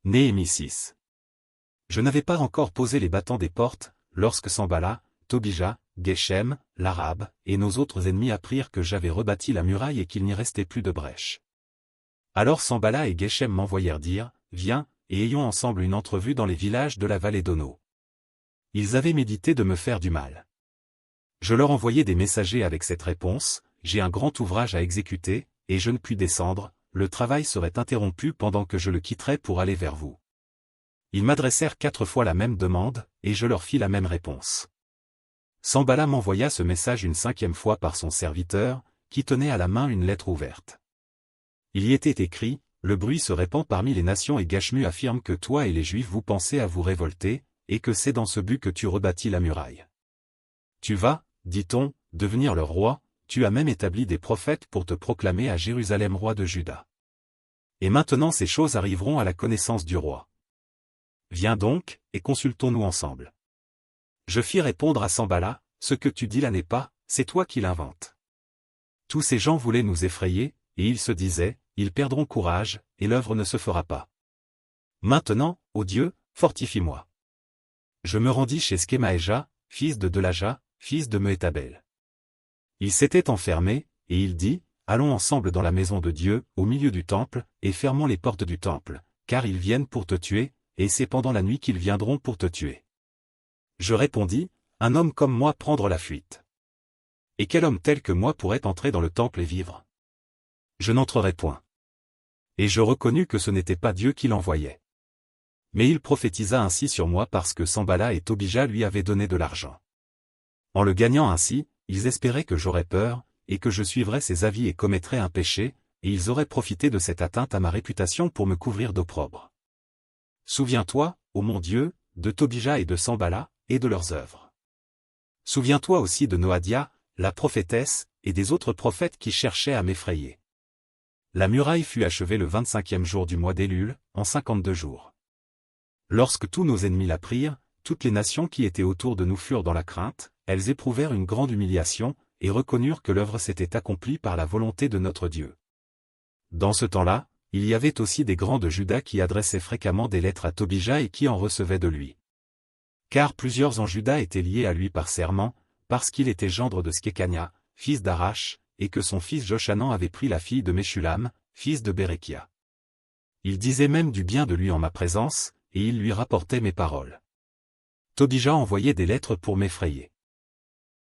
Néhémie 6. Je n'avais pas encore posé les battants des portes, lorsque Sanballat, Tobija, Geshem, l'Arabe, et nos autres ennemis apprirent que j'avais rebâti la muraille et qu'il n'y restait plus de brèche. Alors Sanballat et Geshem m'envoyèrent dire, viens, et ayons ensemble une entrevue dans les villages de la vallée d'Ono. Ils avaient médité de me faire du mal. Je leur envoyai des messagers avec cette réponse, j'ai un grand ouvrage à exécuter, et je ne puis descendre, le travail serait interrompu pendant que je le quitterais pour aller vers vous. Ils m'adressèrent 4 fois la même demande, et je leur fis la même réponse. Sanballat m'envoya ce message une 5e fois par son serviteur, qui tenait à la main une lettre ouverte. Il y était écrit, le bruit se répand parmi les nations et Gashmu affirme que toi et les Juifs vous pensez à vous révolter, et que c'est dans ce but que tu rebâtis la muraille. Tu vas, dit-on, devenir leur roi, tu as même établi des prophètes pour te proclamer à Jérusalem roi de Juda. Et maintenant ces choses arriveront à la connaissance du roi. Viens donc, et consultons-nous ensemble. Je fis répondre à Sanballat, ce que tu dis là n'est pas, c'est toi qui l'inventes. Tous ces gens voulaient nous effrayer, et ils se disaient, ils perdront courage, et l'œuvre ne se fera pas. Maintenant, ô Dieu, fortifie-moi. Je me rendis chez Skemaéja, fils de Delaja, fils de Mehétabel. Il s'était enfermé, et il dit, allons ensemble dans la maison de Dieu, au milieu du temple, et fermons les portes du temple, car ils viennent pour te tuer, et c'est pendant la nuit qu'ils viendront pour te tuer. Je répondis, un homme comme moi prendre la fuite. Et quel homme tel que moi pourrait entrer dans le temple et vivre? Je n'entrerai point. Et je reconnus que ce n'était pas Dieu qui l'envoyait. Mais il prophétisa ainsi sur moi parce que Sanballat et Tobija lui avaient donné de l'argent. En le gagnant ainsi, ils espéraient que j'aurais peur, et que je suivrais ses avis et commettrais un péché, et ils auraient profité de cette atteinte à ma réputation pour me couvrir d'opprobre. Souviens-toi, ô mon Dieu, de Tobija et de Sanballat, et de leurs œuvres. Souviens-toi aussi de Noadia, la prophétesse, et des autres prophètes qui cherchaient à m'effrayer. La muraille fut achevée le 25e jour du mois d'Élul, en 52 jours. Lorsque tous nos ennemis la prirent, toutes les nations qui étaient autour de nous furent dans la crainte, elles éprouvèrent une grande humiliation, et reconnurent que l'œuvre s'était accomplie par la volonté de notre Dieu. Dans ce temps-là, il y avait aussi des grands de Juda qui adressaient fréquemment des lettres à Tobija et qui en recevaient de lui. Car plusieurs en Juda étaient liés à lui par serment, parce qu'il était gendre de Skekania, fils d'Arash, et que son fils Joshanan avait pris la fille de Meshulam, fils de Bérekia. Il disait même du bien de lui en ma présence, et il lui rapportait mes paroles. Tobija envoyait des lettres pour m'effrayer.